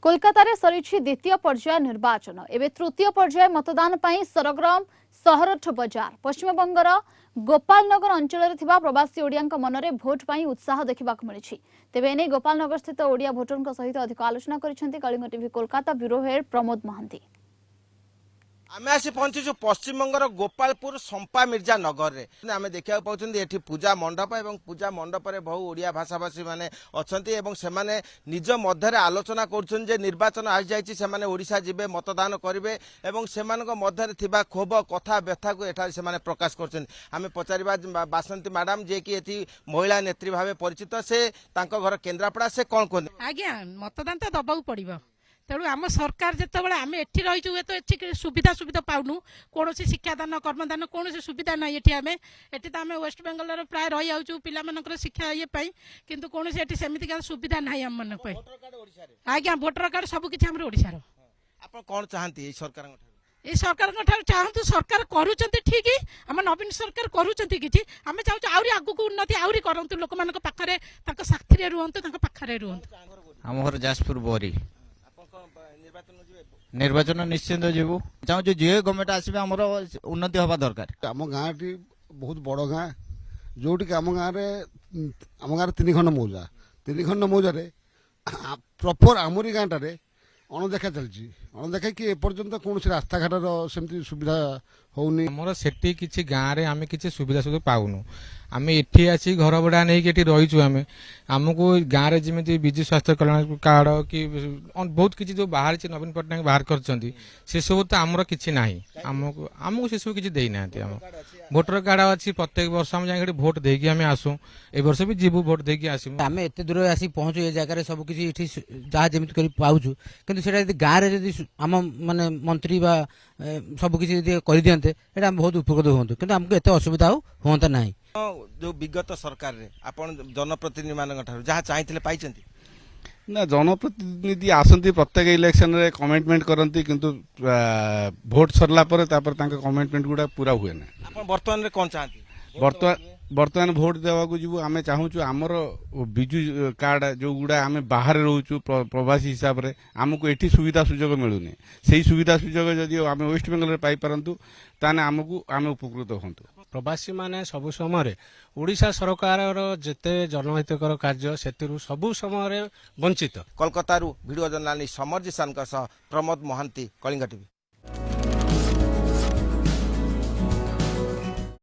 कोलकाता सरी द्वितीय पर्याय निर्वाचन एवं तृतीय पर्याय मतदान पर सरगरम सहरठ बजार पश्चिमबंगर गोपालनगर अंचल प्रवासी ओडिया मनरे भोट पर उत्साह देखा मिली तेबे एने गोपालनगर स्थित ओडिया भोटर सहित अधिक आलोचना करिसेंती Kalinga TV Kolkata bureau head Pramod Mahanti. आम आसी पहुंचीचु पश्चिमबंगर गोपालपुर संपा मिर्जा नगर में आम देखा पाँच ये पूजा मंडप और पूजा मंडप में बहु ओडिया भाषाभाषी मैंने अच्छा से निज मध्य आलोचना कर निर्वाचन आ जाए ओडिशा जिबे मतदान करेंगे और से मध्य क्षोभ कथा व्यथा को एठार से प्रकाश कर पचार बासंती मैडम जे कि ये महिला नेत्री भाव परिचित से घर केन्द्रापड़ा से कौन कहते आज्ञा मतदान तो दबाक पड़ो तेणु आम सरकार जिते आम एटी रहीचु तो ये सुविधा सुविधा पाऊनु कौन शिक्षादान कर्मदान कौन सुविधा ना ये आम एटी तो आम वेस्ट बेंगल प्राय रही आउ पिला शिक्षा ये किंतु कौन सेमती सुविधा ना आम मन आज्ञा भोटर कार्ड सब किसी आम ओडिशार कौन चाहती सरकार ये सरकार चाहतु सरकार करुँच ठीक आम नवीन सरकार करुँच कि आम चाहूँ आहरी आगक उन्नति आहरी करूँ लोक मान पाखे साथी रुहतु पाखे रुहतु आम घर जाजपुर बोरी निर्वाचन निश्चिंत जीवु चाहूँ जे गवर्नमेंट आसबे आमर उन्नति हवा दरकार। आम गाँ टी बहुत बड़ गाँ जोटि आम गाँव 3 खंड मौजा 3 खंड मौजा प्रॉपर आमरी गाँटारे अणदेखा चलती अणदेखा कि एपर्यंत कौन रास्ता घाटर सेमती सुविधा होनी आमर सेठी किछि गाँव रे आमे किछि सुविधा सुविधा पाउनु आमे एठी आसी घर भड़ा नहीं कि रहीचु आमे आमको गाँव में जमी विजु स्वास्थ्य कल्याण कार्ड कि बहुत किसी जो बाहर नवीन पट्टनायक बाहर कर से सब तो आमर किछि नाही आमको से सब किछि देई नांती आम भोटर कार्ड अच्छी प्रत्येक वर्ष आम जाए भोट देकी आम आसू ए वर्ष भी जीवु भोट देकी आसू आम एत दूर आसी पहुँचु ये जगह सब किसी जहाँ जमी कर पाऊँ कि गाँव में आम माने मंत्री बा सब किसी कर दिंते बहुत उपकृत हूँ कि आमको एत असुविधा हाँ ना जो विगत सरकार रे आपण जनप्रतिनिधि मान जहाँ चाहिए पाई ना जनप्रतिनिधि आसती प्रत्येक इलेक्शन रे कमिटमेंट करती किंतु भोट सरला पर कमिटमेंट गुड़ा पूरा हुए ना बर्तमान रे कौन चाहती बर्तमान भोट देवाक जीवु आम चाहूँ आमर विजु कार्ड जो गुड़ा आम बाहर रोचु प्रवासी हिसाब से आमको एटी सुविधा सुजोग मिलूनी से सुविधा सुजोग जदि आम वेस्ट बेंगल पाई पारंतु ताने आमको आम उपकृत हूँ प्रवासी माने सबु समय ओडिशा सरकार जेते जनहितकर कार्य से सबु समय वंचित। Kolkata video journalist Samar Jisan Pramod Mahanti Kalinga TV.